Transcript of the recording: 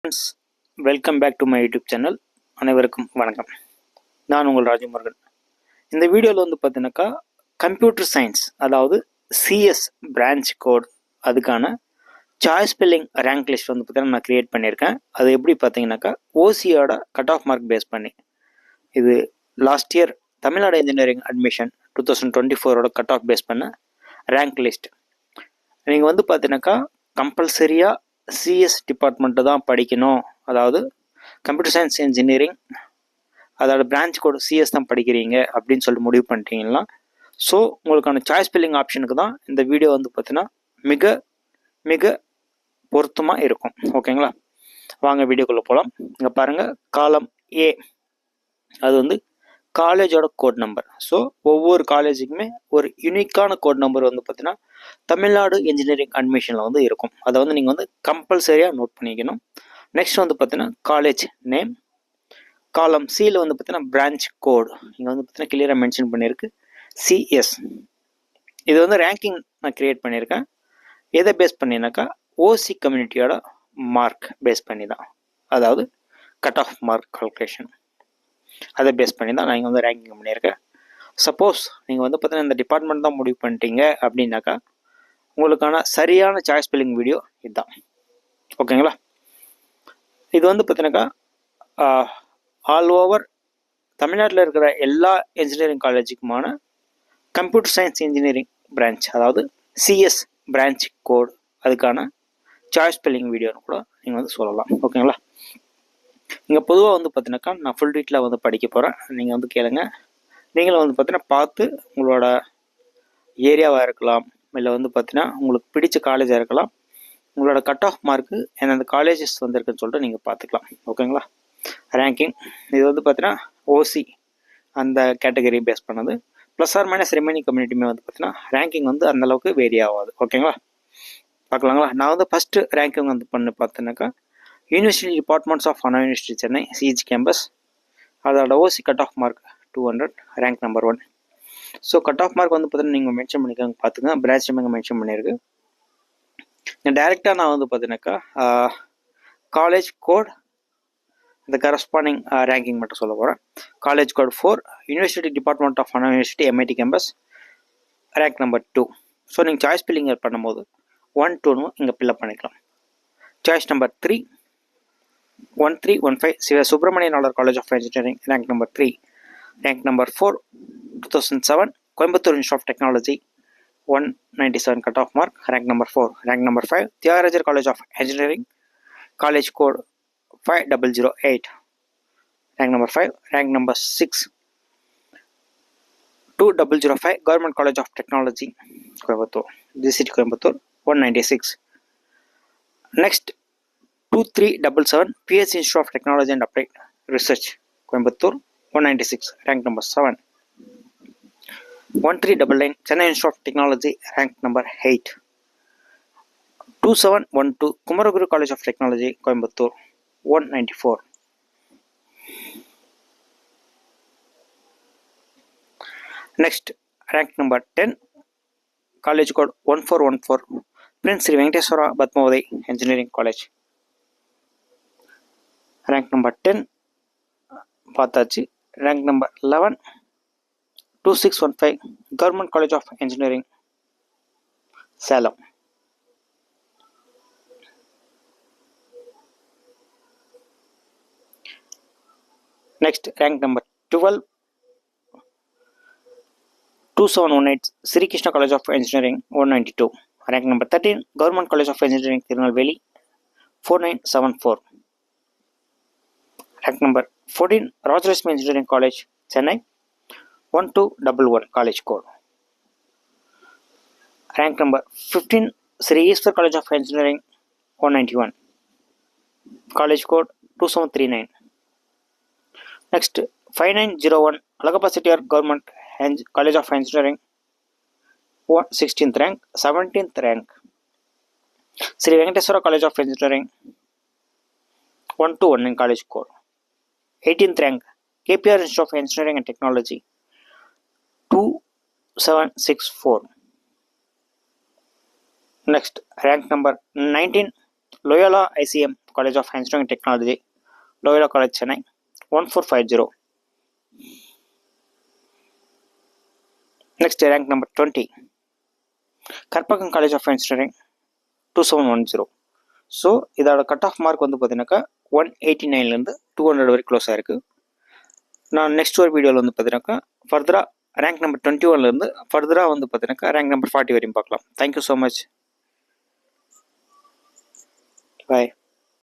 Friends, welcome back to my YouTube channel. அனைவருக்கும் வணக்கம். நான் உங்கள் ராஜமுருகன். இந்த வீடியோவில் வந்து பார்த்தீங்கன்னாக்கா கம்ப்யூட்டர் சயின்ஸ், அதாவது சிஎஸ் பிரான்ச் கோட், அதுக்கான சாய்ஸ் ஸ்பெல்லிங் ரேங்க் லிஸ்ட் வந்து பார்த்தீங்கன்னா நான் க்ரியேட் பண்ணியிருக்கேன். அது எப்படி பார்த்தீங்கன்னாக்கா ஓசியோட கட் ஆஃப் மார்க் பேஸ் பண்ணி, இது last year Tamil Nadu engineering admission 2024 cut off base பண்ண ரேங்க் லிஸ்ட். நீங்கள் வந்து பார்த்தீங்கன்னாக்கா கம்பல்சரியாக சிஎஸ் டிபார்ட்மெண்ட்டு தான் படிக்கணும், அதாவது கம்ப்யூட்டர் சயின்ஸ் இன்ஜினியரிங் அதோட பிரான்ச் கோட் சிஎஸ் தான் படிக்கிறீங்க அப்படின்னு சொல்லிட்டு முடிவு பண்ணிட்டீங்கன்னா, ஸோ உங்களுக்கான சாய்ஸ் ஸ்பெல்லிங் ஆப்ஷனுக்கு தான் இந்த வீடியோ வந்து பார்த்தீங்கன்னா மிக மிக பொருத்தமாக இருக்கும். ஓகேங்களா, வாங்க வீடியோக்குள்ளே போகலாம். இங்கே பாருங்கள், காலம் ஏ அது வந்து காலேஜோட கோட் நம்பர். ஸோ ஒவ்வொரு காலேஜுக்குமே ஒரு யூனிக்கான கோட் நம்பர் வந்து பார்த்தீங்கன்னா தமிழ்நாடு இன்ஜினியரிங் அட்மிஷனில் வந்து இருக்கும். அதை வந்து நீங்கள் வந்து கம்பல்சரியாக நோட் பண்ணிக்கணும். நெக்ஸ்ட் வந்து பார்த்தீங்கன்னா காலேஜ் நேம். காலம் சியில் வந்து பார்த்தீங்கன்னா பிரான்ச் கோடு இங்கே வந்து பார்த்தீங்கன்னா கிளியராக மென்ஷன் பண்ணியிருக்கு, சிஎஸ். இது வந்து ரேங்கிங் நான் க்ரியேட் பண்ணியிருக்கேன். எதை பேஸ் பண்ணினாக்கா ஓசி கம்யூனிட்டியோட மார்க் பேஸ் பண்ணி தான், அதாவது கட் ஆஃப் மார்க் கால்குலேஷன், அதை பேஸ் பண்ணி தான் நான் இங்கே வந்து ரேங்கிங் பண்ணியிருக்கேன். சப்போஸ் நீங்கள் வந்து பார்த்தீங்கன்னா இந்த டிபார்ட்மெண்ட் தான் முடிவு பண்ணிட்டீங்க அப்படின்னாக்கா உங்களுக்கான சரியான சாய்ஸ் ஸ்பெல்லிங் வீடியோ இதுதான். ஓகேங்களா, இது வந்து பார்த்தீங்கன்னாக்கா ஆல் ஓவர் தமிழ்நாட்டில் இருக்கிற எல்லா இன்ஜினியரிங் காலேஜுக்குமான கம்ப்யூட்டர் சயின்ஸ் இன்ஜினியரிங் பிரான்ச், அதாவது சிஎஸ் பிரான்ச் கோட், அதுக்கான சாய்ஸ் ஸ்பெல்லிங் வீடியோன்னு கூட நீங்கள் வந்து சொல்லலாம். ஓகேங்களா, இங்கே பொதுவாக வந்து பார்த்தீங்கன்னாக்கா நான் ஃபுல் டீட்டெயிலாக வந்து படிக்க போகிறேன், நீங்கள் வந்து கேளுங்க. நீங்களும் வந்து பார்த்தீங்கன்னா பார்த்து உங்களோட ஏரியாவாக இருக்கலாம், இல்லை வந்து பார்த்தீங்கன்னா உங்களுக்கு பிடிச்ச காலேஜாக இருக்கலாம், உங்களோட கட் ஆஃப் மார்க்கு எந்தெந்த காலேஜஸ் வந்துருக்குன்னு சொல்லிட்டு நீங்கள் பார்த்துக்கலாம். ஓகேங்களா, ரேங்கிங் இது வந்து பார்த்தீங்கன்னா ஓசி அந்த கேட்டகரி பேஸ் பண்ணது, ப்ளஸ் ஆர் மைனஸ் ரிமைனிங் கம்யூனிட்டியுமே வந்து பார்த்தீங்கன்னா ரேங்கிங் வந்து அந்தளவுக்கு வேரி ஆகாது. ஓகேங்களா, பார்க்கலாங்களா. நான் வந்து ஃபஸ்ட்டு ரேங்கிங் வந்து பண்ணி பார்த்தேன்னாக்கா university departments of Anna university Chennai CG campus, அதோட OC cut off mark 200, rank number 1. So cut off mark வந்து பார்த்தீங்கன்னா நீங்கள் மென்ஷன் பண்ணிக்கோங்க, பார்த்துங்க. பிரான்ச் நேம் மென்ஷன் பண்ணியிருக்கு. டைரெக்டாக நான் வந்து பார்த்தீங்கன்னாக்கா காலேஜ் கோட் இந்த கரஸ்பாண்டிங் ரேங்கிங் மட்டும் சொல்ல போகிறேன். College code 4, university department of Anna university MIT campus, rank number 2. So நீங்கள் சாய்ஸ் ஃபில்லிங் பண்ணும்போது 1, 2ன்னு இங்கே ஃபில்அப் பண்ணிக்கலாம். Choice number 3 1315 Siva Subramaniya Nadar college of engineering, rank number 3. Rank number 4 2007 Coimbatore institute of technology 197 cut off mark, rank number 4. Rank number 5 Thiagarajar college of engineering, college code 5008, rank number 5. Rank number 6 2005 government college of technology Coimbatore, GCT Coimbatore 196. Next 2377 PSG institute of technology and applied research Coimbatore 196, rank number 7. 1399 Chennai institute of technology, rank number 8. 2712 Kumaraguru college of technology Coimbatore 194. Next rank number 10 college code 1414 prince Sri Venkateswara Padmavathi engineering college, rank number 10 பார்த்தாச்சு. Rank number 11 2615 government college of engineering Salem. Next rank number 12 2718 Sri Krishna college of engineering 192. Rank number 13 government college of engineering Tirunelveli 4974. Rank number 14 Rajalakshmi engineering college Chennai 1211 college code. Rank number 15 Sri Eshwar college of engineering 191, college code 2739. Next 5901 Alagappa Chettiar government college of engineering 16th rank. 17th rank Sri Venkateswara college of engineering 121 college code. 18th rank KPR institute of engineering and technology 2764. Next rank number 19 Loyola ICM College of Engineering and Technology, Loyola College, Chennai, 1450. Next, rank number 20, Karpagam College of Engineering, 2710. So இதோட cut off mark வந்து பார்த்தீங்கன்னாக்கா 189லேருந்து 200 வரைக்கும் close ஆகிருக்கு. நான் next ஒரு வீடியோவில் வந்து பார்த்தீங்கன்னாக்கா ஃபர்தராக ரேங்க் நம்பர் 21லேருந்து ஃபர்தராக வந்து பார்த்தீங்கன்னாக்கா ரேங்க் நம்பர் 40 வரையும் பார்க்கலாம். Thank you so much. பாய்.